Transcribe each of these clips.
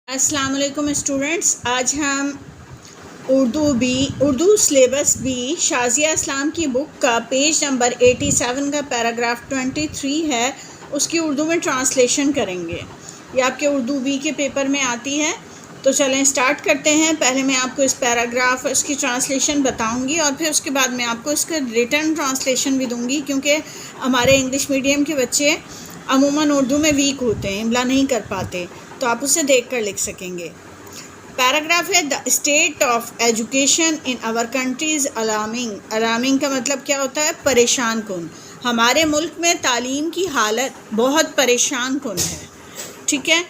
अस्सलाम वालेकुम स्टूडेंट्स। आज हम उर्दू सिलेबस बी शाज़िया इस्लाम की बुक का पेज नंबर 87 का पैराग्राफ 23 है, उसकी उर्दू में ट्रांसलेशन करेंगे। ये आपके उर्दू बी के पेपर में आती है। तो चलें स्टार्ट करते हैं। पहले मैं आपको इस पैराग्राफ इसकी ट्रांसलेशन बताऊंगी और फिर उसके बाद मैं आपको इसका रिटन ट्रांसलेशन भी दूंगी, क्योंकि हमारे इंग्लिश मीडियम के बच्चे अमूमन उर्दू में वीक होते हैं, इमला नहीं कर पाते, तो आप उसे देख कर लिख सकेंगे। पैराग्राफ है the state of education in our country is alarming. Alarming का मतलब क्या होता है? परेशान कुन। हमारे मुल्क में तालीम की हालत बहुत परेशान कुन है। ठीक है।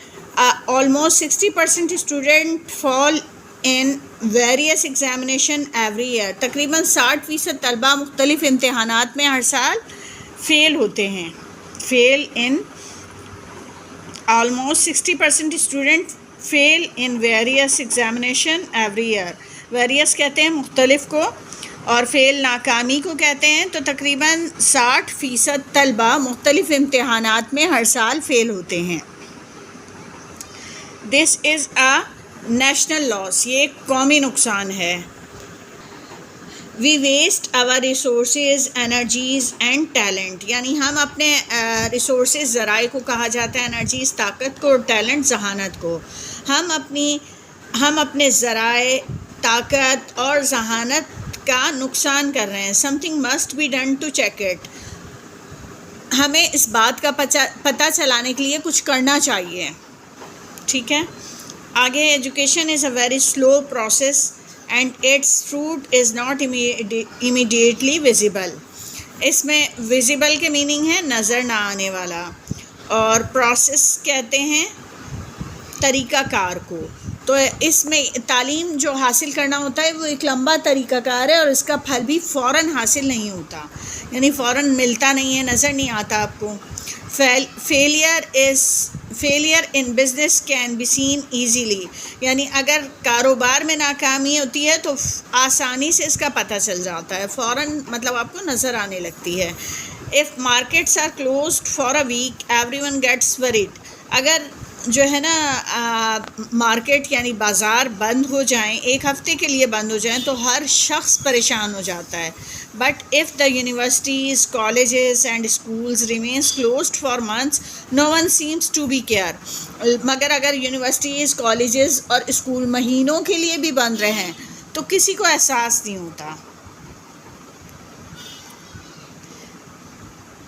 Almost 60% student fall in various examination every year. तकरीबन 60% तलबा मुख्तलिफ इम्तहानात में हर साल फ़ेल होते हैं। Fail in almost 60% student fail in various examination every year. Various कहते हैं मुख्तलिफ को और फेल नाकामी को कहते हैं। तो तकरीबन 60% तलबा मुख्तलिफ इम्तहानात में हर साल फेल होते हैं। This is a national loss. ये एक कौमी नुकसान है। We waste our resources energies and talent, यानी हम अपने रिसोर्सेज ज़राए को कहा जाता है, एनर्जीज़ ताकत को और टैलेंट जहानत को। हम अपने ज़राए ताकत और जहानत का नुकसान कर रहे हैं। Something must be done to check it. हमें इस बात का पता चलाने के लिए कुछ करना चाहिए। ठीक है। आगे, education is a very slow process and its fruit is not immediately visible। इसमें visible के मीनिंग है नज़र ना आने वाला, और process कहते हैं तरीक़ाकार को। तो इसमें तालीम जो हासिल करना होता है वो एक लंबा तरीक़ाकार है और इसका फल भी फ़ौरन हासिल नहीं होता, यानी फ़ौरन मिलता नहीं है, नज़र नहीं आता आपको। Failure in business can be seen easily, यानी अगर कारोबार में नाकामी होती है तो आसानी से इसका पता चल जाता है, फ़ौरन मतलब आपको नज़र आने लगती है। If markets are closed for a week everyone gets worried. अगर जो है ना मार्केट यानी बाज़ार बंद हो जाएं, एक हफ़्ते के लिए बंद हो जाएं, तो हर शख्स परेशान हो जाता है। But if the universities colleges and schools remains closed for months no one seems to be care. मगर अगर यूनिवर्सिटीज़ कॉलेजेस और स्कूल महीनों के लिए भी बंद रहें तो किसी को एहसास नहीं होता।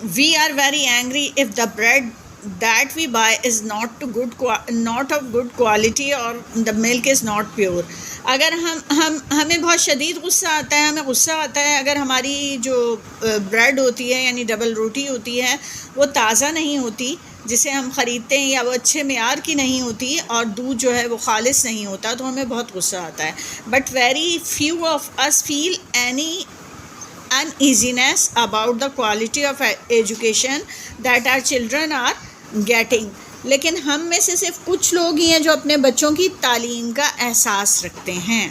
We are very angry if the bread that we buy is not of good quality or the milk is not pure। अगर हमें बहुत शदीद गुस्सा आता है, हमें गुस्सा आता है अगर हमारी जो ब्रेड होती है यानी डबल रोटी होती है वो ताज़ा नहीं होती जिसे हम ख़रीदते हैं, या वो अच्छे मेयार की नहीं होती और दूध जो है वो खालिस नहीं होता, तो हमें बहुत गुस्सा आता है। But very few of us feel any uneasiness about the quality of education that our children are getting। लेकिन हम में से सिर्फ कुछ लोग ही हैं जो अपने बच्चों की तालीम का एहसास रखते हैं,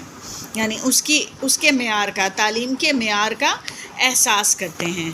यानी उसके मेयार का, तालीम के मेयार का एहसास करते हैं।